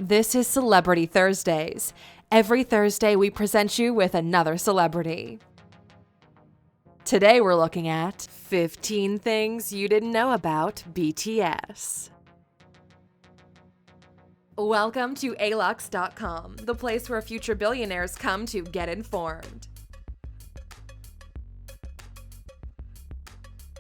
This is Celebrity Thursdays. Every Thursday, we present you with another celebrity. Today, we're looking at 15 things you didn't know about BTS. Welcome to Alux.com, the place where future billionaires come to get informed.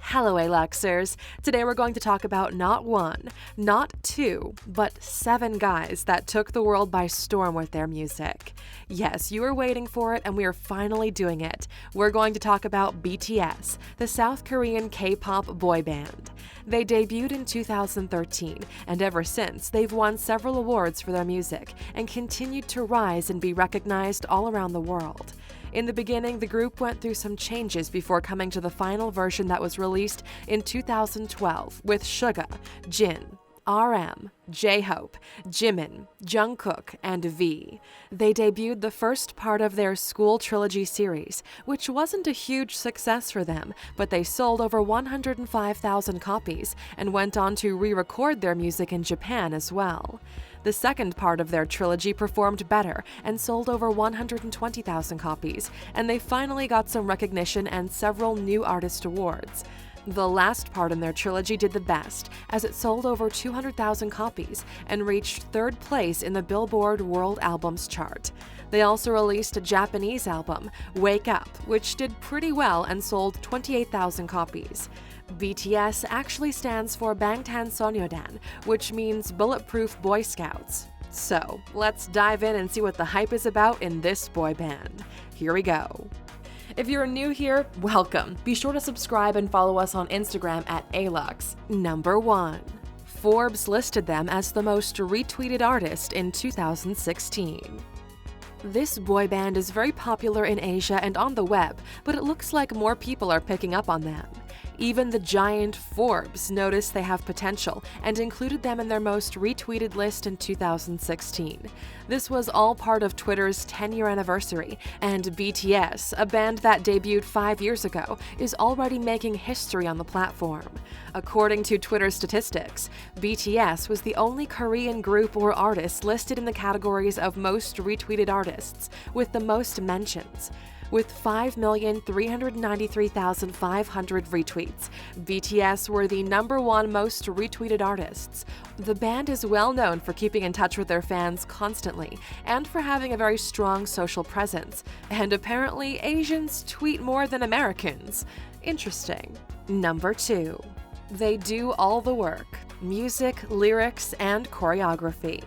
Hello, Aluxers. Today we're going to talk about not one, not two, but 7 guys that took the world by storm with their music. Yes, you were waiting for it, and we are finally doing it. We're going to talk about BTS, the South Korean K-pop boy band. They debuted in 2013, and ever since, they've won several awards for their music and continued to rise and be recognized all around the world. In the beginning, the group went through some changes before coming to the final version that was released in 2012 with Suga, Jin, RM, J-Hope, Jimin, Jungkook, and V. They debuted the first part of their School Trilogy series, which wasn't a huge success for them, but they sold over 105,000 copies and went on to re-record their music in Japan as well. The second part of their trilogy performed better and sold over 120,000 copies, and they finally got some recognition and several new artist awards. The last part in their trilogy did the best, as it sold over 200,000 copies and reached 3rd place in the Billboard World Albums chart. They also released a Japanese album, Wake Up, which did pretty well and sold 28,000 copies. BTS actually stands for Bangtan Sonyeodan, which means Bulletproof Boy Scouts. So, let's dive in and see what the hype is about in this boy band. Here we go. If you're new here, welcome. Be sure to subscribe and follow us on Instagram at Alux. Number 1. Forbes listed them as the most retweeted artist in 2016. This boy band is very popular in Asia and on the web, but it looks like more people are picking up on them. Even the giant Forbes noticed they have potential and included them in their most retweeted list in 2016. This was all part of Twitter's 10-year anniversary, and BTS, a band that debuted 5 years ago, is already making history on the platform. According to Twitter statistics, BTS was the only Korean group or artist listed in the categories of most retweeted artists, with the most mentions. With 5,393,500 retweets, BTS were the #1 most retweeted artists. The band is well known for keeping in touch with their fans constantly and for having a very strong social presence. And apparently, Asians tweet more than Americans. Interesting. Number 2. They do all the work: music, lyrics, and choreography.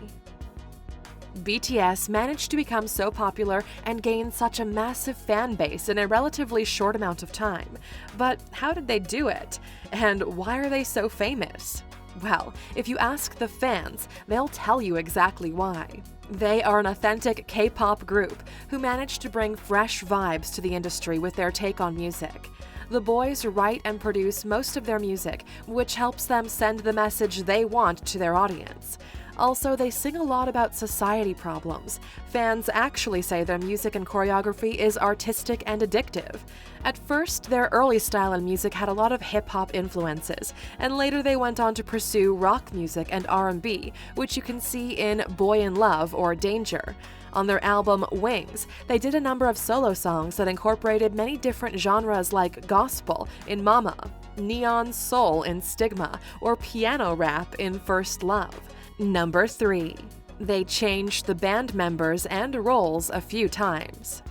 BTS managed to become so popular and gain such a massive fan base in a relatively short amount of time. But how did they do it? And why are they so famous? Well, if you ask the fans, they'll tell you exactly why. They are an authentic K-pop group who managed to bring fresh vibes to the industry with their take on music. The boys write and produce most of their music, which helps them send the message they want to their audience. Also, they sing a lot about society problems. Fans actually say their music and choreography is artistic and addictive. At first, their early style in music had a lot of hip-hop influences, and later they went on to pursue rock music and R&B, which you can see in Boy in Love or Danger. On their album Wings, they did a number of solo songs that incorporated many different genres like gospel in Mama, neon soul in Stigma, or piano rap in First Love. Number 3. They changed the band members and roles a few times.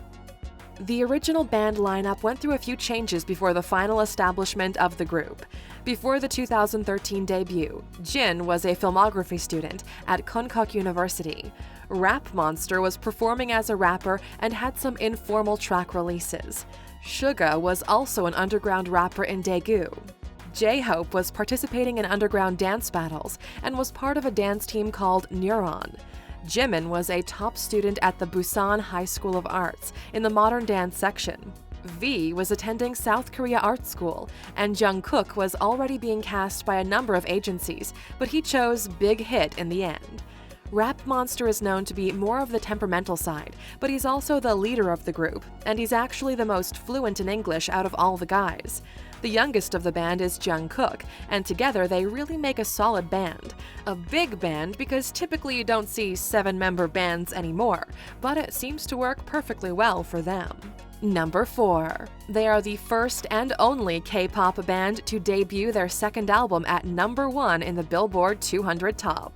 The original band lineup went through a few changes before the final establishment of the group. Before the 2013 debut, Jin was a filmography student at Konkuk University. Rap Monster was performing as a rapper and had some informal track releases. Suga was also an underground rapper in Daegu. J-Hope was participating in underground dance battles and was part of a dance team called Neuron. Jimin was a top student at the Busan High School of Arts in the modern dance section. V was attending South Korea Art School, and Jungkook was already being cast by a number of agencies, but he chose Big Hit in the end. Rap Monster is known to be more of the temperamental side, but he's also the leader of the group, and he's actually the most fluent in English out of all the guys. The youngest of the band is Jungkook, and together they really make a solid band. A big band because typically you don't see 7-member bands anymore, but it seems to work perfectly well for them. Number 4. They are the first and only K-pop band to debut their second album at number 1 in the Billboard 200 Top.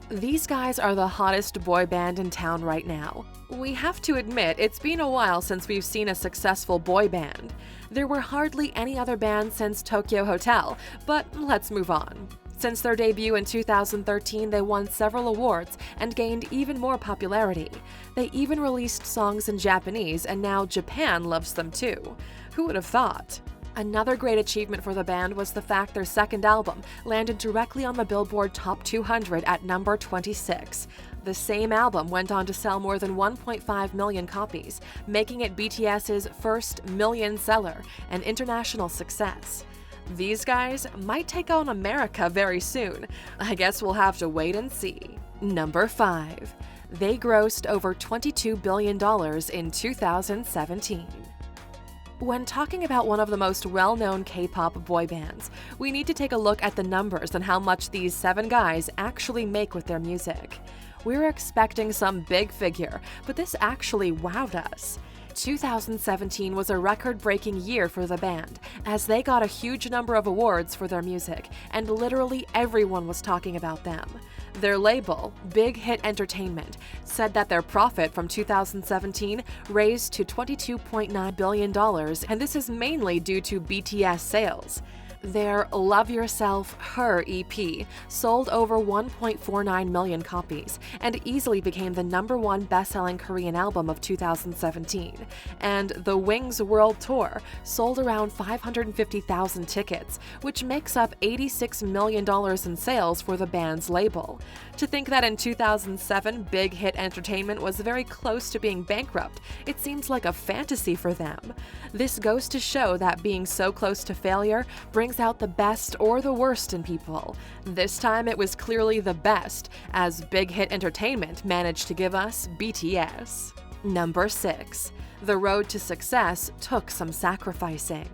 These guys are the hottest boy band in town right now. We have to admit, it's been a while since we've seen a successful boy band. There were hardly any other bands since Tokyo Hotel, but let's move on. Since their debut in 2013, they won several awards and gained even more popularity. They even released songs in Japanese, and now Japan loves them too. Who would have thought? Another great achievement for the band was the fact their second album landed directly on the Billboard Top 200 at number 26. The same album went on to sell more than 1.5 million copies, making it BTS's first million seller, an international success. These guys might take on America very soon. I guess we'll have to wait and see. Number 5. They grossed over $22 billion in 2017. When talking about one of the most well-known K-pop boy bands, we need to take a look at the numbers and how much these 7 guys actually make with their music. We were expecting some big figure, but this actually wowed us. 2017 was a record-breaking year for the band, as they got a huge number of awards for their music, and literally everyone was talking about them. Their label, Big Hit Entertainment, said that their profit from 2017 raised to $22.9 billion, and this is mainly due to BTS sales. Their Love Yourself, Her EP sold over 1.49 million copies and easily became the #1 best-selling Korean album of 2017. And the Wings World Tour sold around 550,000 tickets, which makes up $86 million in sales for the band's label. To think that in 2007, Big Hit Entertainment was very close to being bankrupt, it seems like a fantasy for them. This goes to show that being so close to failure brings out the best or the worst in people. This time it was clearly the best, as Big Hit Entertainment managed to give us BTS. Number 6. The road to success took some sacrificing.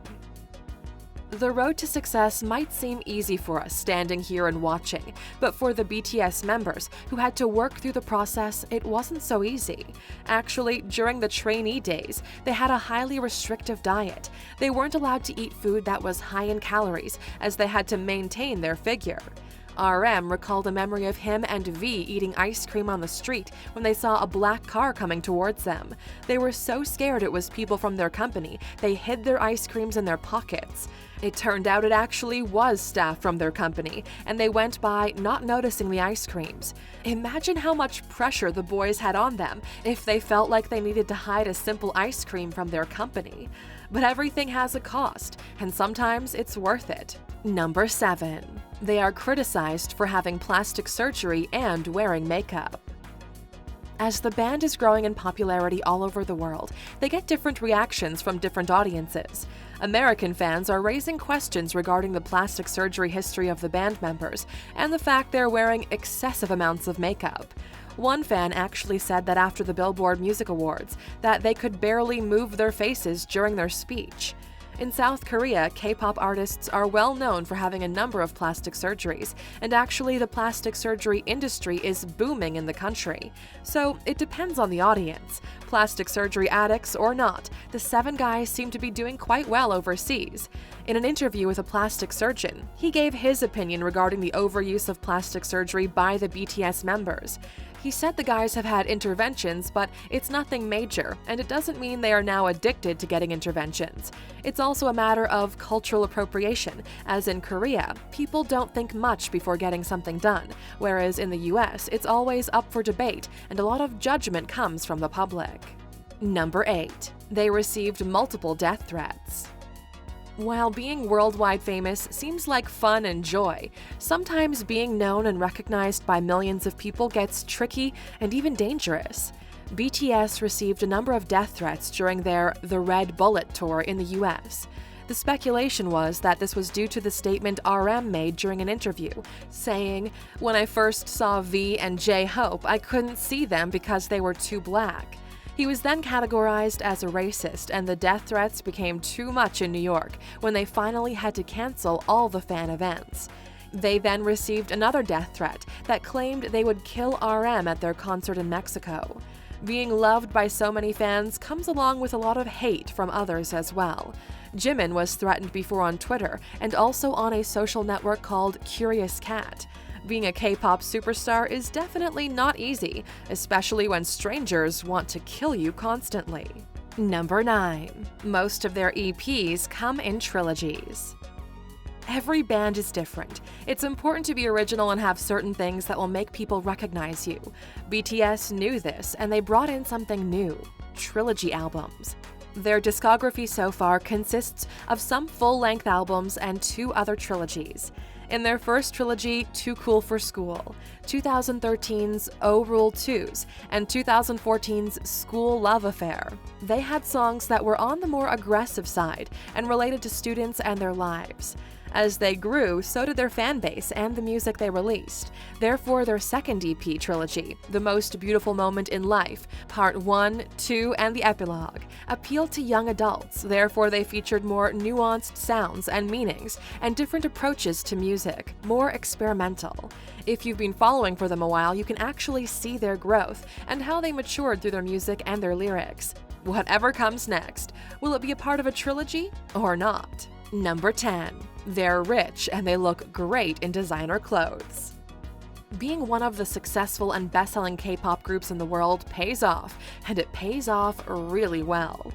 The road to success might seem easy for us standing here and watching, but for the BTS members who had to work through the process, it wasn't so easy. Actually, during the trainee days, they had a highly restrictive diet. They weren't allowed to eat food that was high in calories, as they had to maintain their figure. RM recalled a memory of him and V eating ice cream on the street when they saw a black car coming towards them. They were so scared it was people from their company, they hid their ice creams in their pockets. It turned out it actually was staff from their company, and they went by not noticing the ice creams. Imagine how much pressure the boys had on them if they felt like they needed to hide a simple ice cream from their company. But everything has a cost, and sometimes it's worth it. Number 7. They are criticized for having plastic surgery and wearing makeup. As the band is growing in popularity all over the world, they get different reactions from different audiences. American fans are raising questions regarding the plastic surgery history of the band members and the fact they're wearing excessive amounts of makeup. One fan actually said that after the Billboard Music Awards, that they could barely move their faces during their speech. In South Korea, K-pop artists are well known for having a number of plastic surgeries, and actually the plastic surgery industry is booming in the country. So it depends on the audience. Plastic surgery addicts or not, the 7 guys seem to be doing quite well overseas. In an interview with a plastic surgeon, he gave his opinion regarding the overuse of plastic surgery by the BTS members. He said the guys have had interventions, but it's nothing major, and it doesn't mean they are now addicted to getting interventions. It's also a matter of cultural appropriation, as in Korea, people don't think much before getting something done, whereas in the US, it's always up for debate, and a lot of judgment comes from the public. Number 8. They received multiple death threats. While being worldwide famous seems like fun and joy, sometimes being known and recognized by millions of people gets tricky and even dangerous. BTS received a number of death threats during their The Red Bullet tour in the US. The speculation was that this was due to the statement RM made during an interview, saying, "When I first saw V and J-Hope, I couldn't see them because they were too black." He was then categorized as a racist, and the death threats became too much in New York when they finally had to cancel all the fan events. They then received another death threat that claimed they would kill RM at their concert in Mexico. Being loved by so many fans comes along with a lot of hate from others as well. Jimin was threatened before on Twitter and also on a social network called Curious Cat. Being a K-pop superstar is definitely not easy, especially when strangers want to kill you constantly. Number 9. Most of their EPs come in trilogies. Every band is different. It's important to be original and have certain things that will make people recognize you. BTS knew this, and they brought in something new: trilogy albums. Their discography so far consists of some full-length albums and 2 other trilogies. In their first trilogy, Too Cool for School, 2013's Oh Rule 2s, and 2014's School Love Affair, they had songs that were on the more aggressive side and related to students and their lives. As they grew, so did their fan base and the music they released. Therefore, their second EP trilogy, The Most Beautiful Moment in Life, Part 1, 2, and the Epilogue, appealed to young adults. Therefore, they featured more nuanced sounds and meanings and different approaches to music, more experimental. If you've been following for them a while, you can actually see their growth and how they matured through their music and their lyrics. Whatever comes next, will it be a part of a trilogy or not? Number 10. They're rich and they look great in designer clothes. Being one of the successful and best-selling K-pop groups in the world pays off, and it pays off really well.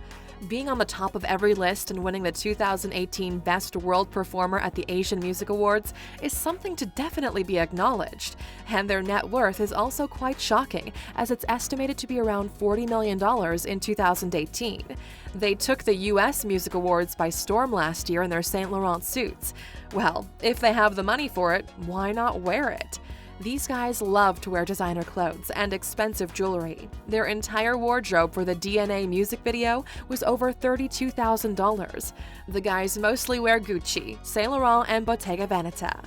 Being on the top of every list and winning the 2018 Best World Performer at the Asian Music Awards is something to definitely be acknowledged, and their net worth is also quite shocking, as it's estimated to be around $40 million in 2018. They took the US Music Awards by storm last year in their Saint Laurent suits. Well, if they have the money for it, why not wear it? These guys love to wear designer clothes and expensive jewelry. Their entire wardrobe for the DNA music video was over $32,000. The guys mostly wear Gucci, Saint Laurent, and Bottega Veneta.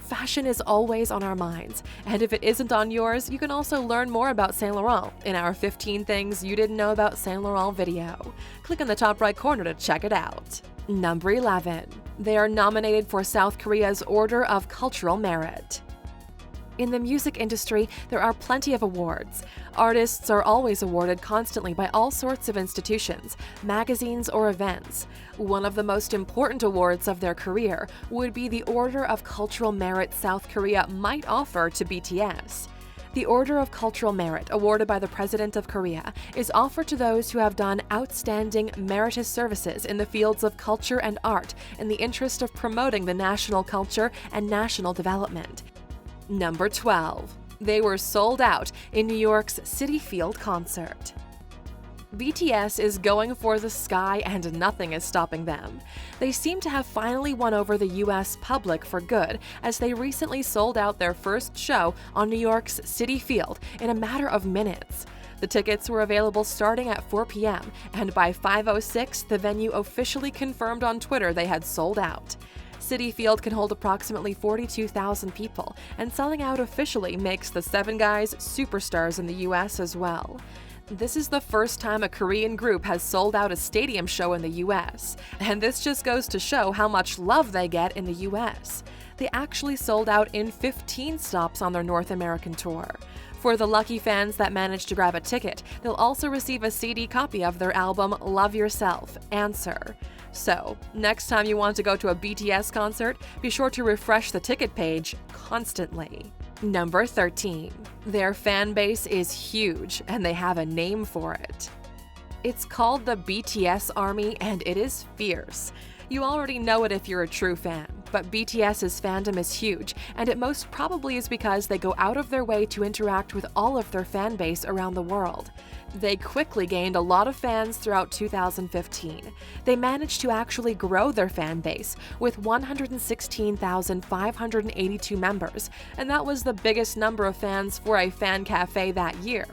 Fashion is always on our minds, and if it isn't on yours, you can also learn more about Saint Laurent in our 15 Things You Didn't Know About Saint Laurent video. Click on the top right corner to check it out. Number 11. They are nominated for South Korea's Order of Cultural Merit. In the music industry, there are plenty of awards. Artists are always awarded constantly by all sorts of institutions, magazines, or events. One of the most important awards of their career would be the Order of Cultural Merit South Korea might offer to BTS. The Order of Cultural Merit, awarded by the President of Korea, is offered to those who have done outstanding meritorious services in the fields of culture and art in the interest of promoting the national culture and national development. Number 12. They were sold out in New York's Citi Field concert. BTS is going for the sky and nothing is stopping them. They seem to have finally won over the US public for good, as they recently sold out their first show on New York's Citi Field in a matter of minutes. The tickets were available starting at 4 p.m., and by 5:06, the venue officially confirmed on Twitter they had sold out. Citi Field can hold approximately 42,000 people, and selling out officially makes the 7 guys superstars in the US as well. This is the first time a Korean group has sold out a stadium show in the US, and this just goes to show how much love they get in the US. They actually sold out in 15 stops on their North American tour. For the lucky fans that manage to grab a ticket, they'll also receive a CD copy of their album Love Yourself, Answer. So, next time you want to go to a BTS concert, be sure to refresh the ticket page constantly. Number 13. Their fan base is huge, and they have a name for it. It's called the BTS Army, and it is fierce. You already know it if you're a true fan, but BTS's fandom is huge, and it most probably is because they go out of their way to interact with all of their fan base around the world. They quickly gained a lot of fans throughout 2015. They managed to actually grow their fan base with 116,582 members, and that was the biggest number of fans for a fan cafe that year.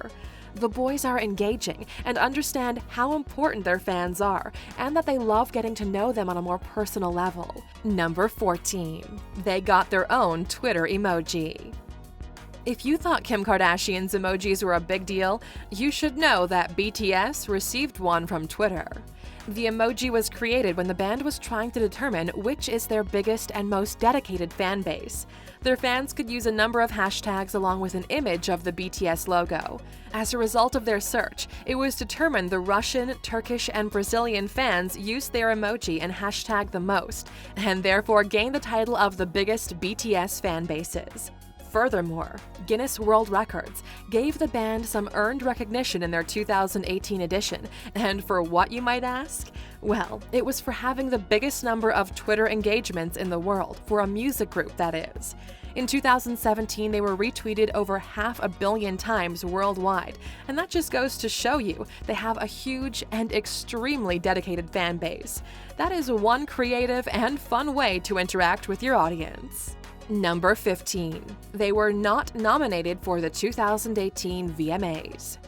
The boys are engaging and understand how important their fans are, and that they love getting to know them on a more personal level. Number 14. They got their own Twitter emoji. If you thought Kim Kardashian's emojis were a big deal, you should know that BTS received one from Twitter. The emoji was created when the band was trying to determine which is their biggest and most dedicated fan base. Their fans could use a number of hashtags along with an image of the BTS logo. As a result of their search, it was determined the Russian, Turkish, and Brazilian fans used their emoji and hashtag the most, and therefore gained the title of the biggest BTS fan bases. Furthermore, Guinness World Records gave the band some earned recognition in their 2018 edition, and for what, you might ask? Well, it was for having the biggest number of Twitter engagements in the world, for a music group, that is. In 2017, they were retweeted over 500 million times worldwide, and that just goes to show you they have a huge and extremely dedicated fan base. That is one creative and fun way to interact with your audience. Number 15. They were not nominated for the 2018 VMAs.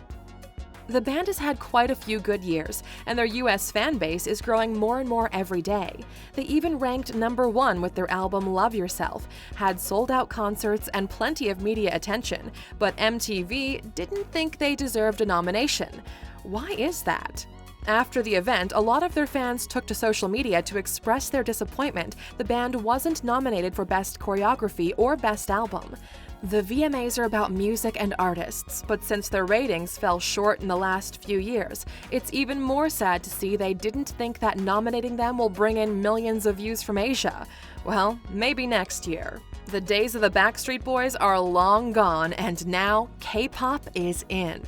The band has had quite a few good years, and their US fan base is growing more and more every day. They even ranked number 1 with their album Love Yourself, had sold-out concerts and plenty of media attention, but MTV didn't think they deserved a nomination. Why is that? After the event, a lot of their fans took to social media to express their disappointment the band wasn't nominated for Best Choreography or Best Album. The VMAs are about music and artists, but since their ratings fell short in the last few years, it's even more sad to see they didn't think that nominating them will bring in millions of views from Asia. Well, maybe next year. The days of the Backstreet Boys are long gone, and now K-pop is in.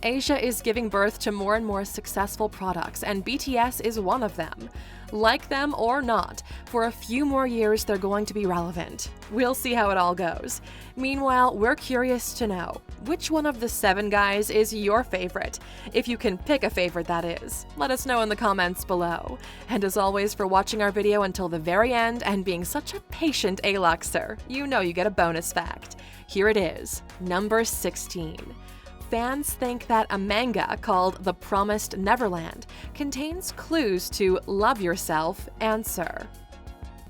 Asia is giving birth to more and more successful products, and BTS is one of them. Like them or not, for a few more years they're going to be relevant. We'll see how it all goes. Meanwhile, we're curious to know, which one of the 7 guys is your favorite? If you can pick a favorite, that is. Let us know in the comments below. And as always, for watching our video until the very end and being such a patient Aluxer, you know you get a bonus fact. Here it is, number 16. Fans think that a manga called The Promised Neverland contains clues to Love Yourself answer.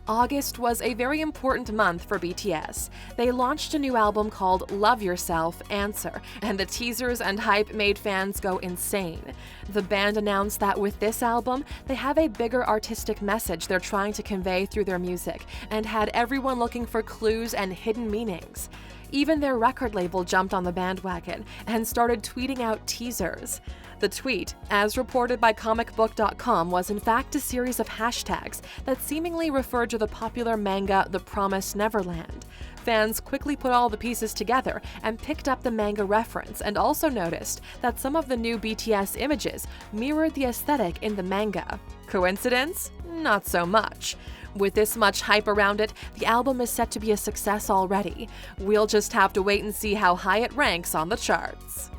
August was a very important month for BTS. They launched a new album called Love Yourself Answer, and the teasers and hype made fans go insane. The band announced that with this album, they have a bigger artistic message they're trying to convey through their music, and had everyone looking for clues and hidden meanings. Even their record label jumped on the bandwagon and started tweeting out teasers. The tweet, as reported by comicbook.com, was in fact a series of hashtags that seemingly referred to the popular manga The Promised Neverland. Fans quickly put all the pieces together and picked up the manga reference, and also noticed that some of the new BTS images mirrored the aesthetic in the manga. Coincidence? Not so much. With this much hype around it, the album is set to be a success already. We'll just have to wait and see how high it ranks on the charts.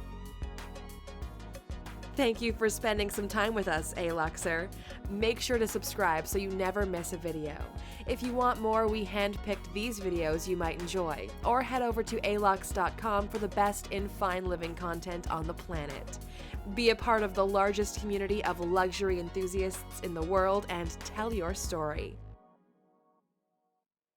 Thank you for spending some time with us, Aluxer. Make sure to subscribe so you never miss a video. If you want more, we handpicked these videos you might enjoy, or head over to Alux.com for the best in fine living content on the planet. Be a part of the largest community of luxury enthusiasts in the world and tell your story.